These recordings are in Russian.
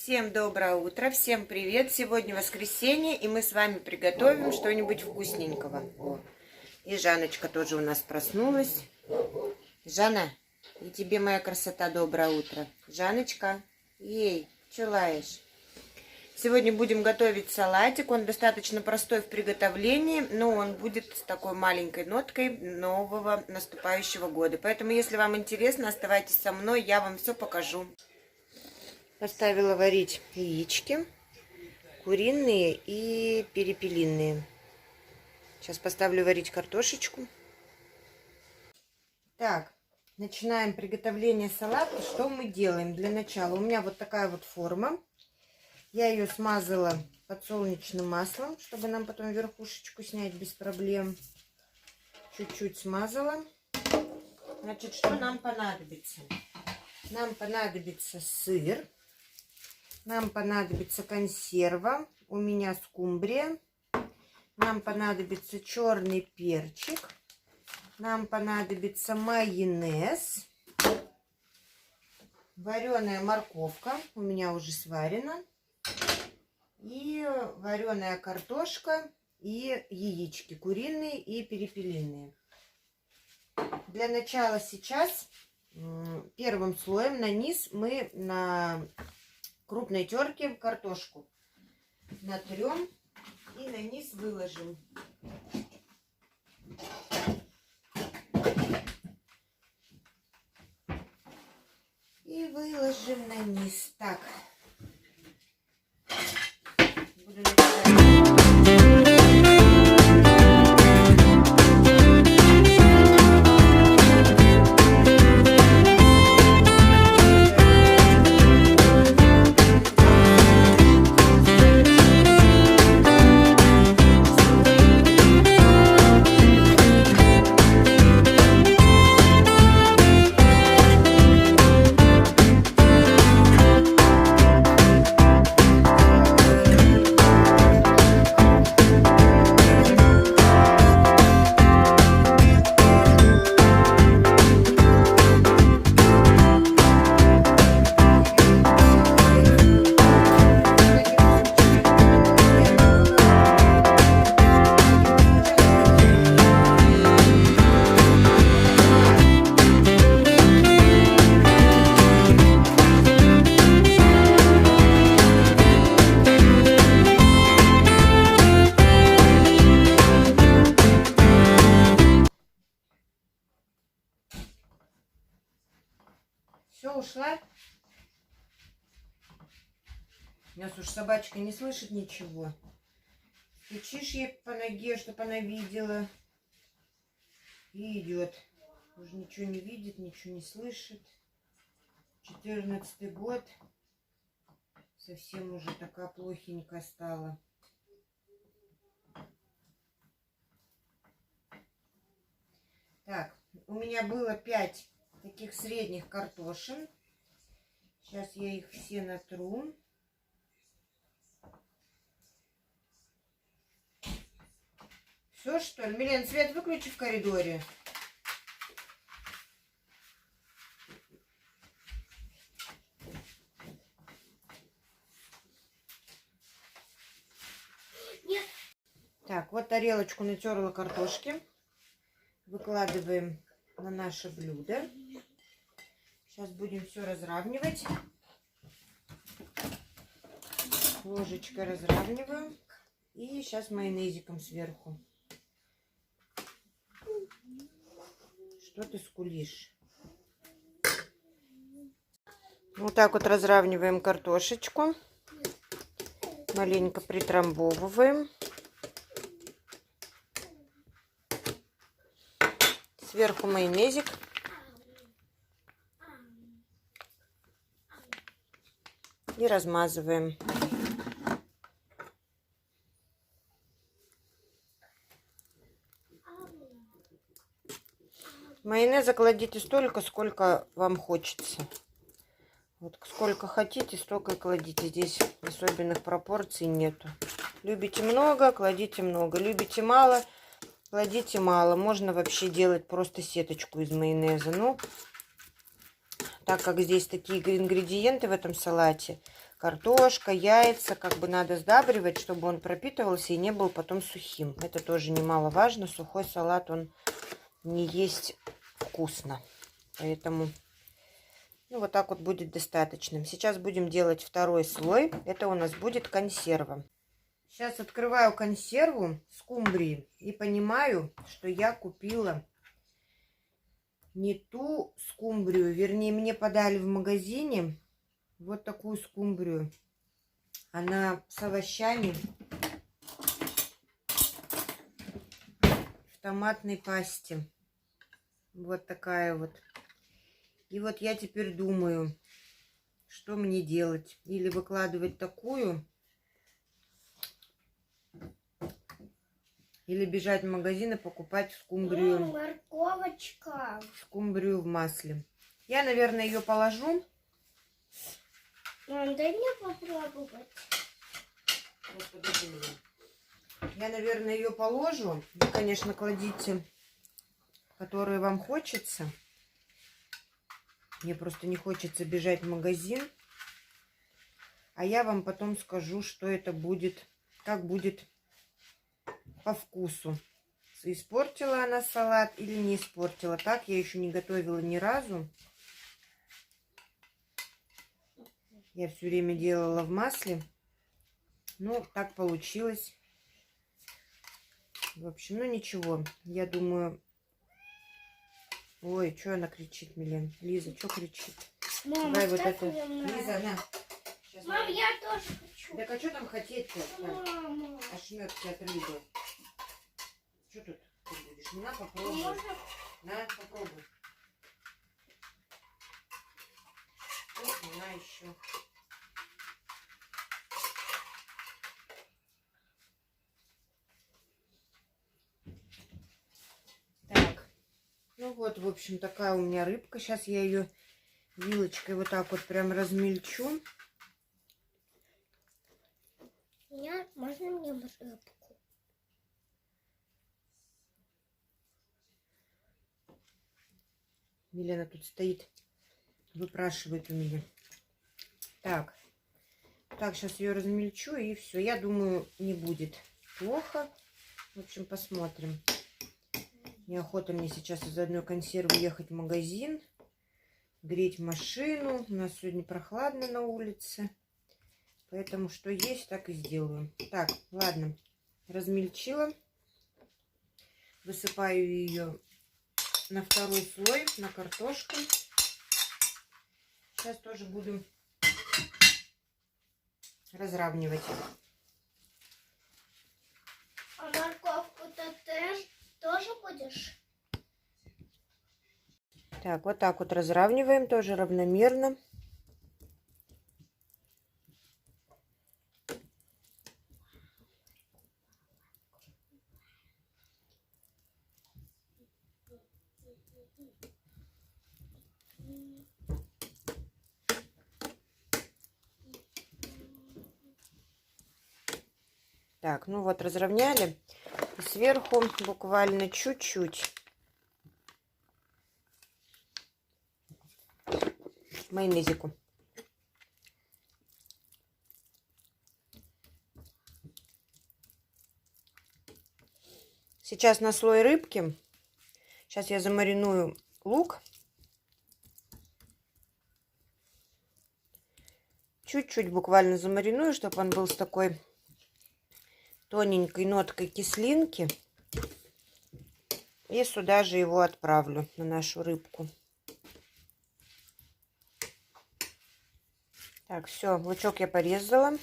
Всем доброе утро, всем привет! Сегодня воскресенье, и мы с вами приготовим что-нибудь вкусненького. О, и Жанночка тоже у нас проснулась. Жанна, и тебе, моя красота, доброе утро. Жанночка, ей, че лаешь? Сегодня будем готовить салатик. Он достаточно простой в приготовлении, но он будет с такой маленькой ноткой нового наступающего года. Поэтому, если вам интересно, оставайтесь со мной, я вам все покажу. Поставила варить яички, куриные и перепелиные. Сейчас поставлю варить картошечку. Так, начинаем приготовление салата. Что мы делаем для начала? У меня вот такая вот форма. Я ее смазала подсолнечным маслом, чтобы нам потом верхушечку снять без проблем. Чуть-чуть смазала. Значит, что нам понадобится? Нам понадобится сыр. Нам понадобится консерва. У меня скумбрия. Нам понадобится черный перчик. Нам понадобится майонез. Вареная морковка. У меня уже сварена. И вареная картошка. И яички куриные и перепелиные. Для начала сейчас первым слоем на низ мы на крупной терке картошку натрем и на низ выложим. И выложим на низ. Так. Буду начинать. Все, ушла. У нас уж собачка не слышит ничего. Стучишь ей по ноге, чтобы она видела. И идет. Уже ничего не видит, ничего не слышит. 14-й год. Совсем уже такая плохенькая стала. Так, у меня было 5 таких средних картошин. Сейчас я их все натру. Все, что ли? Милен, свет выключи в коридоре. Нет. Так, вот тарелочку натерла картошки. Выкладываем на наше блюдо. Сейчас будем все разравнивать. Ложечкой разравниваю. И сейчас майонезиком сверху. Что ты скулишь? Вот так вот разравниваем картошечку. Маленько притрамбовываем. Сверху майонезик. И размазываем. Майонеза кладите столько, сколько вам хочется. Вот сколько хотите, столько и кладите. Здесь особенных пропорций нету. Любите много, кладите много. Любите мало, кладите мало. Можно вообще делать просто сеточку из майонеза. Ну, так как здесь такие ингредиенты в этом салате, картошка, яйца. Как бы надо сдабривать, чтобы он пропитывался и не был потом сухим. Это тоже немаловажно. Сухой салат, он не есть вкусно. Поэтому ну, вот так вот будет достаточным. Сейчас будем делать второй слой. Это у нас будет консерва. Сейчас открываю консерву скумбрии и понимаю, что я купила не ту скумбрию. Вернее, мне подали в магазине вот такую скумбрию. Она с овощами в томатной пасте. Вот такая вот. И вот я теперь думаю, что мне делать. Или выкладывать такую, или бежать в магазин и покупать скумбрию. Морковочка. Скумбрию в масле. Я, наверное, ее положу. Мам, дай мне попробовать. Вот, подожди меня. Я, наверное, ее положу. Вы, конечно, кладите, которые вам хочется. Мне просто не хочется бежать в магазин. А я вам потом скажу, что это будет, как будет по вкусу. Испортила она салат или не испортила. Так я еще не готовила ни разу. Я все время делала в масле. Ну, так получилось. В общем, ну ничего. Я думаю... Ой, что она кричит, Милен? Лиза, что кричит? Мама, давай вот это. мне. Лиза, на. Сейчас Мам, я тоже хочу. Так а что там хотеть-то? Мама. Ошметки от рыбы. Что тут ты будешь? На, попробуй. Можно? На, попробуй. Ох, на еще. Так. Ну вот, в общем, такая у меня рыбка. Сейчас я ее вилочкой вот так вот прям размельчу. Можно мне рыбку? Милена тут стоит, выпрашивает у меня. Так. Так, сейчас ее размельчу и все. Я думаю, не будет плохо. В общем, посмотрим. Неохота мне сейчас из одной консервы ехать в магазин, греть машину. У нас сегодня прохладно на улице. Поэтому что есть, так и сделаю. Так, ладно. Размельчила. Высыпаю ее на второй слой, на картошку. Сейчас тоже буду разравнивать. А морковку-то ты тоже будешь? Так, вот так вот разравниваем тоже равномерно. Так, ну вот разровняли. И сверху буквально чуть-чуть майонезику. Сейчас на слой рыбки. Сейчас я замариную лук. Чуть-чуть буквально замариную, чтобы он был с такой тоненькой ноткой кислинки. И сюда же его отправлю, на нашу рыбку. Так, все, лучок я порезала.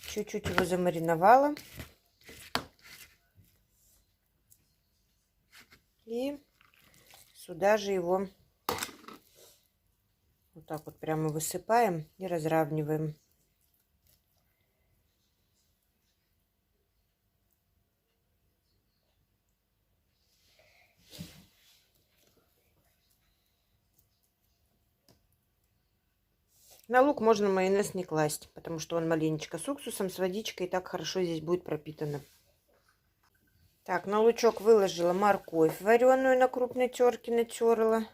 Чуть-чуть его замариновала. И сюда же его вот так вот прямо высыпаем и разравниваем. На лук можно майонез не класть, потому что он маленечко с уксусом, с водичкой, и так хорошо здесь будет пропитано. Так, на лучок выложила морковь вареную, на крупной терке натерла.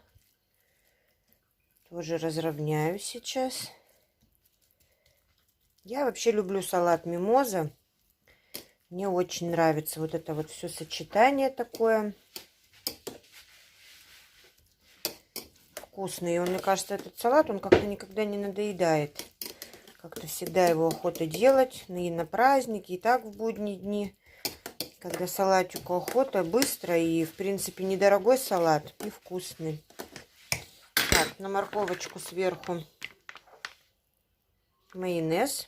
Тоже разровняю сейчас. Я вообще люблю салат мимоза. Мне очень нравится вот это вот все сочетание такое. Вкусный. И он, мне кажется, этот салат, он как-то никогда не надоедает. Как-то всегда его охота делать. И на праздники, и так в будние дни. Когда салатику охота, быстро и, в принципе, недорогой салат и вкусный. Так, на морковочку сверху майонез.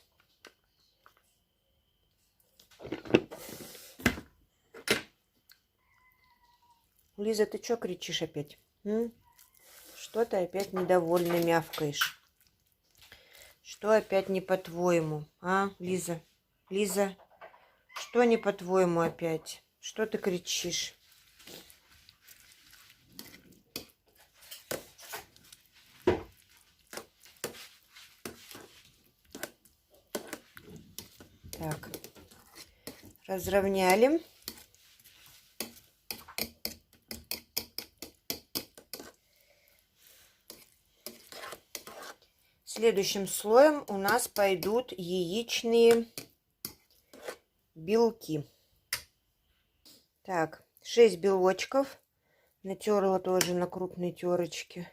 Лиза, ты что кричишь опять? Что ты опять недовольно мявкаешь? Что опять не по-твоему? А, Лиза? Лиза, что не по-твоему опять? Что ты кричишь? Так, разровняли. Следующим слоем у нас пойдут яичные белки. Так, 6 белочков. Натерла тоже на крупной терочке.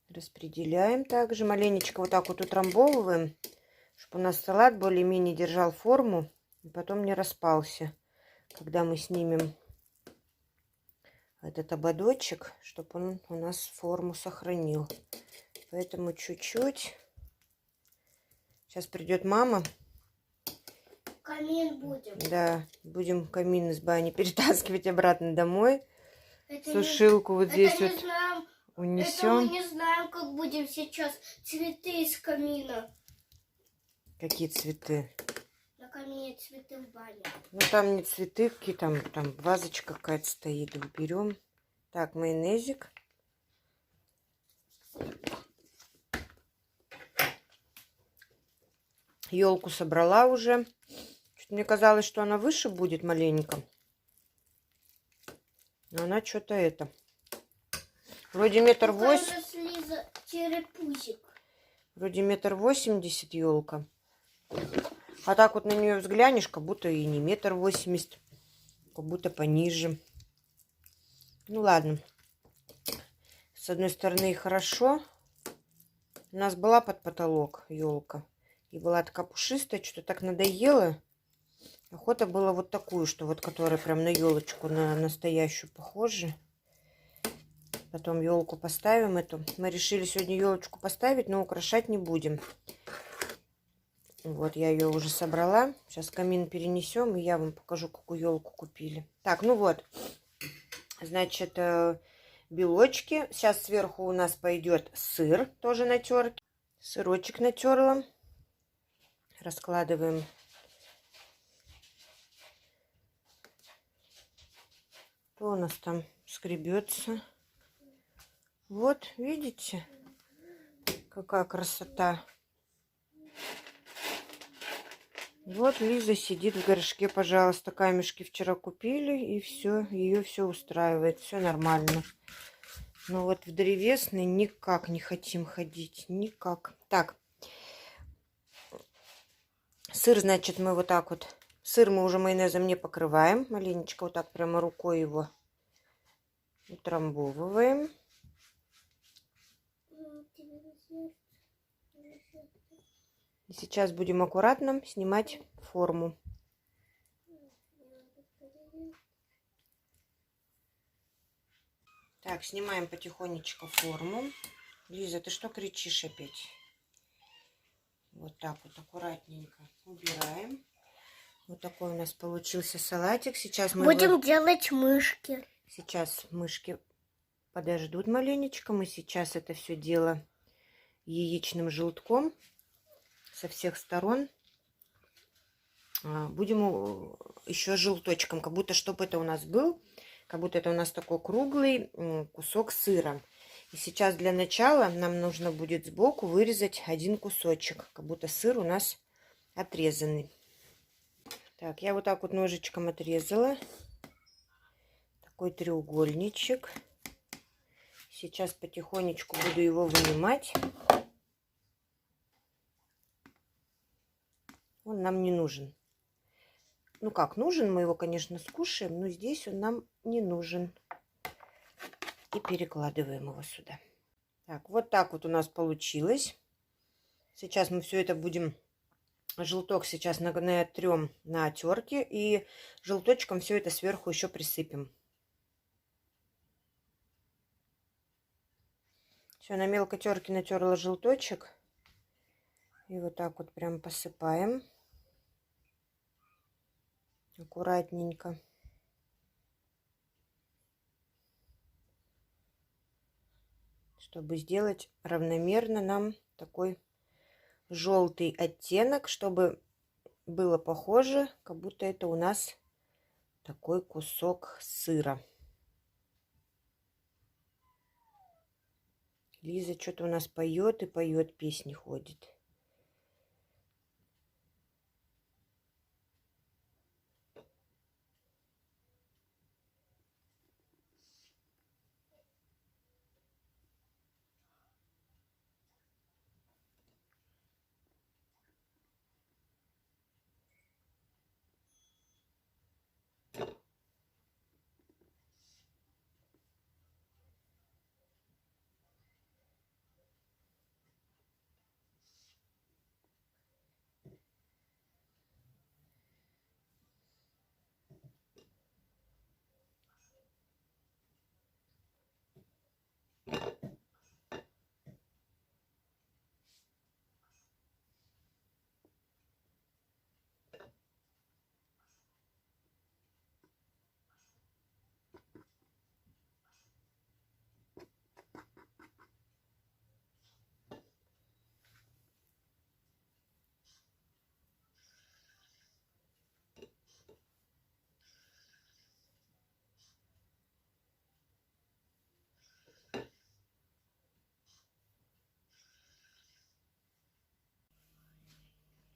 Распределяем также. Маленечко вот так вот утрамбовываем, чтобы у нас салат более-менее держал форму и потом не распался, когда мы снимем этот ободочек, чтобы он у нас форму сохранил. Поэтому чуть-чуть. Сейчас придет мама. Камин будем. Да, будем камин из бани перетаскивать обратно домой. Это Сушилку вот здесь это вот не знаем, это мы унесем. не знаем, как будем сейчас цветы из камина. Какие цветы? На камине цветы в бане. Ну там не цветы, какие там вазочка какая-то стоит. Уберем. Так, майонезик. Елку собрала уже. Мне казалось, что она выше будет маленько. Но она что-то это. Вроде 1,80 черепузик. Вроде 1,80 елка. А так вот на нее взглянешь, как будто и не 1,80 м. Как будто пониже. Ну ладно. С одной стороны хорошо. У нас была под потолок елка. И была такая пушистая, что-то так надоело. Охота была вот такую, что вот которая прям на елочку, на настоящую похожа. Потом елку поставим эту. Мы решили сегодня елочку поставить, но украшать не будем. Вот я ее уже собрала. Сейчас камин перенесем, и я вам покажу, какую елку купили. Так, ну вот. Значит, белочки. Сейчас сверху у нас пойдет сыр, тоже натертый. Сырочек натерла. Раскладываем. Что у нас там скребется? Вот, видите, какая красота. Вот Лиза сидит в горшке, пожалуйста. Камешки вчера купили, и все, ее все устраивает, все нормально. Но вот в древесный никак не хотим ходить, никак. Так, сыр, значит, мы вот так вот. Сыр мы уже майонезом не покрываем. Маленечко вот так прямо рукой его утрамбовываем. И сейчас будем аккуратно снимать форму. Так, снимаем потихонечку форму. Лиза, ты что кричишь опять? Вот так вот аккуратненько убираем. Вот такой у нас получился салатик. Сейчас мы будем делать мышки. Сейчас мышки подождут маленечко. Мы сейчас это все дело яичным желтком со всех сторон будем еще желточком, как будто чтобы это у нас был, как будто это у нас такой круглый кусок сыра. И сейчас для начала нам нужно будет сбоку вырезать один кусочек, как будто сыр у нас отрезанный. Так, я вот так вот ножичком отрезала такой треугольничек. Сейчас потихонечку буду его вынимать. он нам не нужен. Ну как, нужен, мы его, конечно, скушаем, но здесь он нам не нужен. И перекладываем его сюда. Так, вот так вот у нас получилось. Сейчас мы все это будем... Желток сейчас натрем на терке. И желточком все это сверху еще присыпем. Все, на мелкой терке натерла желточек. И вот так вот прям посыпаем. Аккуратненько. Чтобы сделать равномерно нам такой желтый оттенок, чтобы было похоже, как будто это у нас такой кусок сыра. Лиза что-то у нас поет и поет, песни ходит.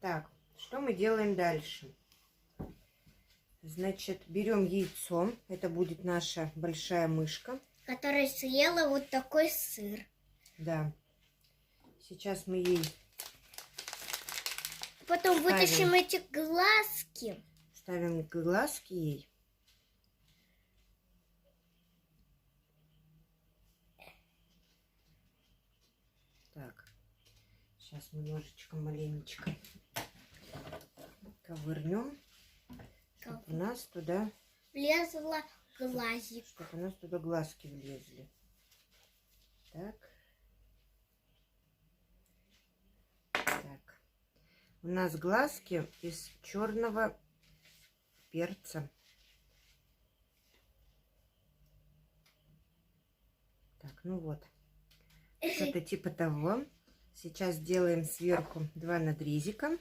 Так, что мы делаем дальше? Значит, берем яйцо. Это будет наша большая мышка. Которая съела вот такой сыр. Да. Сейчас мы ей Потом вытащим эти глазки. ставим глазки ей. Так. Сейчас мы ножичком маленечко ковырнем, чтобы у нас туда Влезла глазик. чтобы у нас туда глазки влезли. Так. Так. У нас глазки из черного перца. Так, ну вот. Что-то типа того. Сейчас делаем сверху 2 надрезика.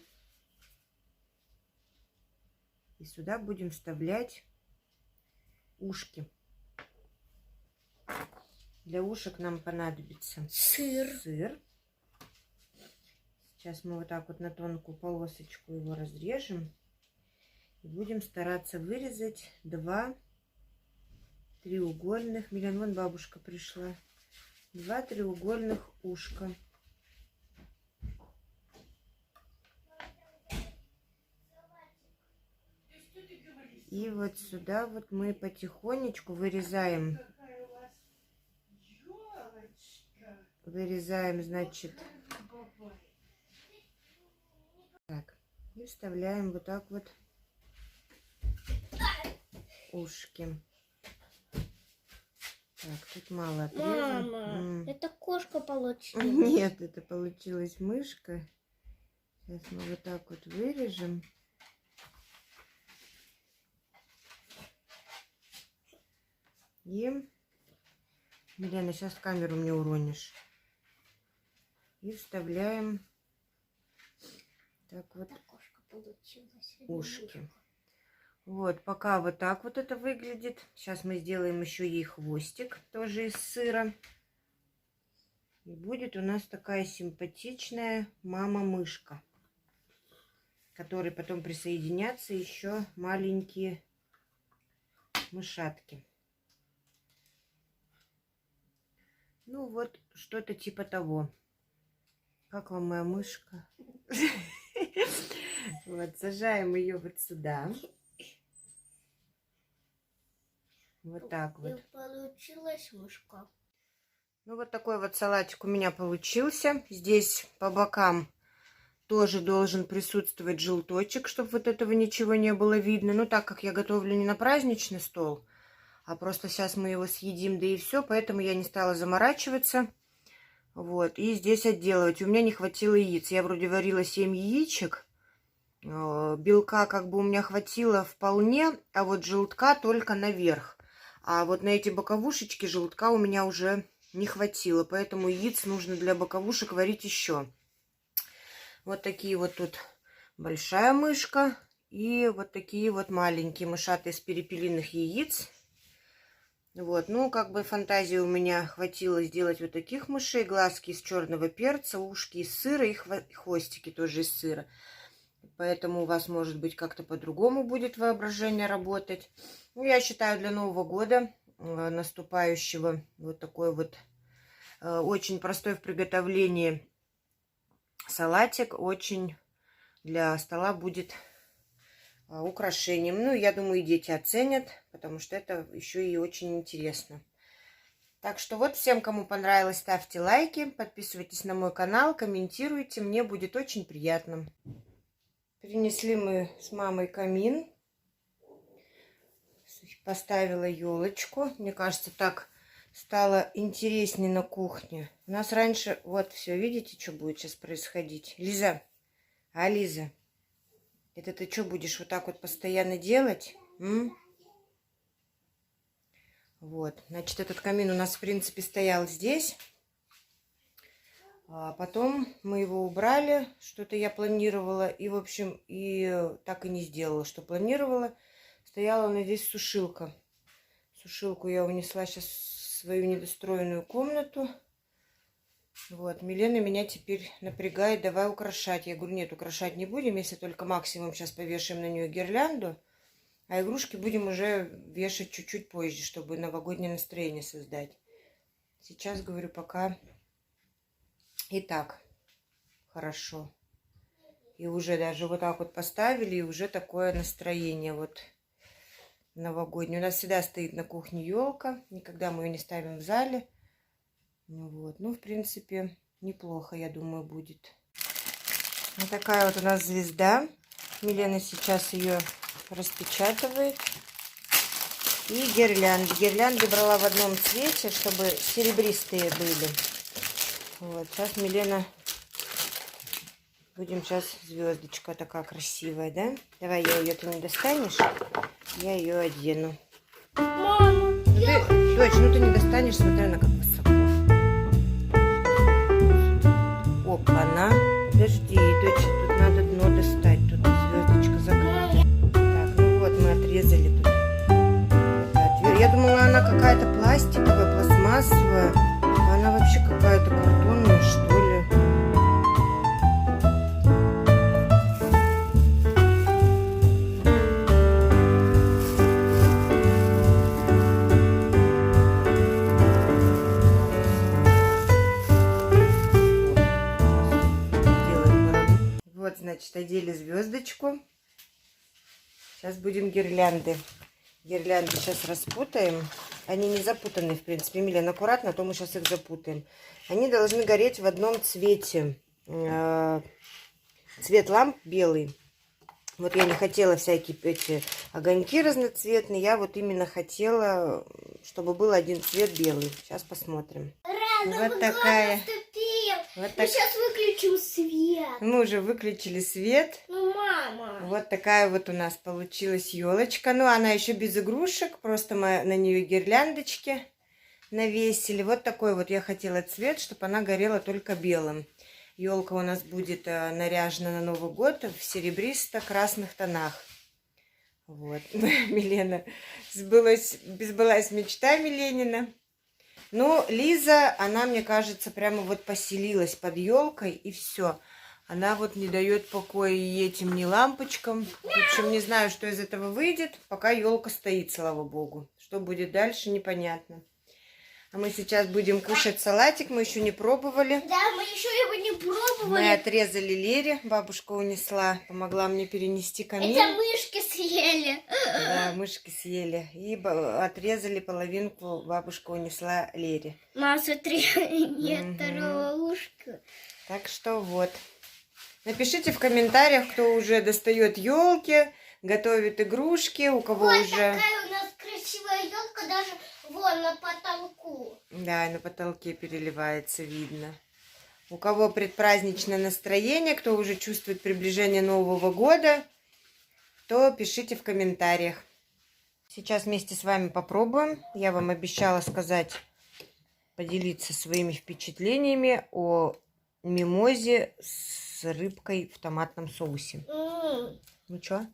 И сюда будем вставлять ушки. Для ушек нам понадобится сыр. Сейчас мы вот так вот на тонкую полосочку его разрежем. И будем стараться вырезать 2 треугольных. Милен, вон бабушка пришла. 2 треугольных ушка. И вот сюда вот мы потихонечку вырезаем. Вырезаем, значит, так. И вставляем вот так вот ушки. Так, тут мало отрезано. Мама, это кошка получилась. Нет, это получилась мышка. Сейчас мы вот так вот вырежем. И, Милена, сейчас камеру мне уронишь. И вставляем так вот ушки. Вот, пока вот так вот это выглядит. Сейчас мы сделаем еще ей хвостик, тоже из сыра. И будет у нас такая симпатичная мама-мышка, к которой потом присоединятся еще маленькие мышатки. Ну вот, что-то типа того. Как вам моя мышка? Вот, сажаем ее вот сюда. Вот так вот. И получилась мышка. Ну, вот такой вот салатик у меня получился. Здесь по бокам тоже должен присутствовать желточек, чтобы вот этого ничего не было видно. Ну, так как я готовлю не на праздничный стол, а просто сейчас мы его съедим, да и все. Поэтому я не стала заморачиваться. Вот, и здесь отделывать. У меня не хватило яиц. Я вроде варила 7 яичек. Белка как бы у меня хватило вполне, а вот желтка только наверх. А вот на эти боковушечки желтка у меня уже не хватило. Поэтому яиц нужно для боковушек варить еще. Вот такие вот тут большая мышка. И вот такие вот маленькие мышатые из перепелиных яиц. Вот, ну, как бы фантазии у меня хватило сделать вот таких мышей. Глазки из черного перца, ушки из сыра и хвостики тоже из сыра. Поэтому у вас, может быть, как-то по-другому будет воображение работать. Ну, я считаю, для Нового года наступающего вот такой вот очень простой в приготовлении салатик. Очень для стола будет украшением. Ну, я думаю, и дети оценят, потому что это еще и очень интересно. Так что вот, всем, кому понравилось, ставьте лайки, подписывайтесь на мой канал, комментируйте, мне будет очень приятно. Принесли мы с мамой камин, поставила елочку. Мне кажется, так стало интереснее на кухне. У нас раньше, вот все, видите, что будет сейчас происходить? Лиза, Лиза? Это ты что будешь вот так вот постоянно делать? Вот, значит, этот камин у нас, в принципе, стоял здесь. А потом мы его убрали. Что-то я планировала. И, в общем, и так и не сделала, что планировала. Стояла у нас здесь сушилка. Сушилку я унесла сейчас в свою недостроенную комнату. Вот, Милена меня теперь напрягает, давай украшать. Я говорю, нет, украшать не будем, если только максимум сейчас повешаем на нее гирлянду. А игрушки будем уже вешать чуть-чуть позже, чтобы новогоднее настроение создать. Сейчас, говорю, пока и так хорошо. И уже даже вот так вот поставили, и уже такое настроение вот новогоднее. У нас всегда стоит на кухне елка, никогда мы ее не ставим в зале. Вот. Ну, в принципе, неплохо, я думаю, будет. Вот такая вот у нас звезда. Милена сейчас ее распечатывает. И гирлянды. Гирлянды брала в одном цвете, чтобы серебристые были. Вот. Сейчас Милена... Будем сейчас... Звездочка такая красивая, да? Давай ты не достанешь. Я ее одену. Мама, Дочь, ты не достанешь, смотри, на как высоко. Опа-на. Подожди, дочь, тут надо дно достать. Тут звездочка закрыта. Так, ну вот, мы отрезали тут. Я думала, она какая-то пластиковая, пластмассовая. А она вообще какая-то картонная, что ли. Значит, одели звездочку. Сейчас будем гирлянды. Гирлянды сейчас распутаем. Они не запутаны, в принципе. Милен, аккуратно, а то мы сейчас их запутаем. Они должны гореть в одном цвете. Цвет ламп белый. Вот я не хотела всякие эти огоньки разноцветные. Я вот именно хотела, чтобы был один цвет белый. Сейчас посмотрим. Вот такая. Вот мы так... сейчас выключим свет. Мы уже выключили свет. Ну, мама. Вот такая вот у нас получилась елочка. Ну, она еще без игрушек. Просто мы на нее гирляндочки навесили. Вот такой вот я хотела цвет, чтобы она горела только белым. Елка у нас будет наряжена на Новый год в серебристо-красных тонах. Вот. Милена. Сбылась мечта Миленина. Ну, Лиза, она, мне кажется, прямо вот поселилась под елкой, и все. Она вот не дает покоя и этим, ни лампочкам. В общем, не знаю, что из этого выйдет, пока елка стоит, слава богу. Что будет дальше, непонятно. А мы сейчас будем кушать салатик. Мы еще не пробовали. Да, мы еще его не Мы пробовали. отрезали Лере. Бабушка унесла. Помогла мне перенести камин. Это мышки съели. Да, мышки съели. И отрезали половинку. Бабушка унесла Лере. Мама, смотри, нет второго ушка. Так что вот. Напишите в комментариях, кто уже достает елки, готовит игрушки, у кого Вот уже... такая у нас красивая елка, даже вон на потолку. Да, и на потолке переливается, видно. У кого предпраздничное настроение, кто уже чувствует приближение Нового года, то пишите в комментариях. Сейчас вместе с вами попробуем. Я вам обещала сказать, поделиться своими впечатлениями о мимозе с рыбкой в томатном соусе. Ну что?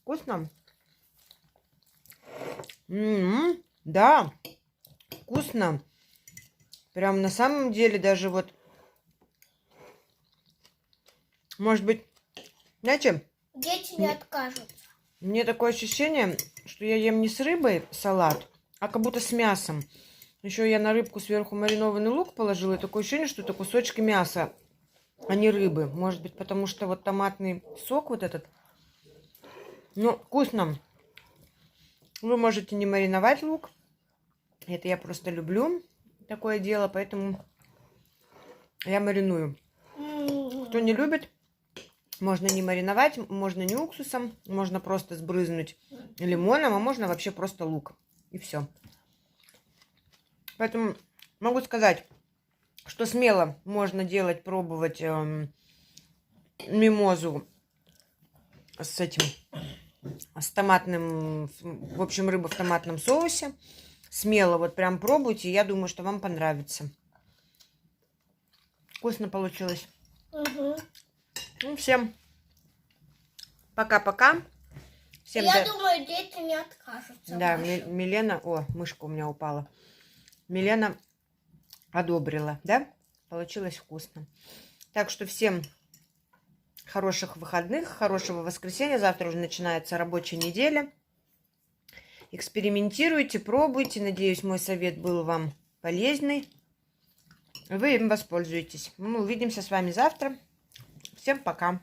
Вкусно? Да, вкусно. Прям на самом деле даже вот, может быть, знаете, Дети не откажутся. мне такое ощущение, что я ем не с рыбой салат, а как будто с мясом. Еще я на рыбку сверху маринованный лук положила, и такое ощущение, что это кусочки мяса, а не рыбы. Может быть, потому что вот томатный сок вот этот. Ну, вкусно. Вы можете не мариновать лук. Это я просто люблю такое дело, поэтому я мариную. Кто не любит, можно не мариновать, можно не уксусом, можно просто сбрызнуть лимоном, а можно вообще просто лук. И все. Поэтому могу сказать, что смело можно делать, пробовать мимозу с этим, с томатным, в общем, рыба в томатном соусе. Смело вот прям пробуйте, я думаю, что вам понравится. Вкусно получилось. Ну, всем пока-пока. Всем Я думаю, дети не откажутся. Да, наши. Милена... О, мышка у меня упала. Милена одобрила, да? Получилось вкусно. Так что всем хороших выходных, хорошего воскресенья. Завтра уже начинается рабочая неделя. Экспериментируйте, пробуйте. Надеюсь, мой совет был вам полезный. Вы им воспользуетесь. Мы увидимся с вами завтра. Всем пока.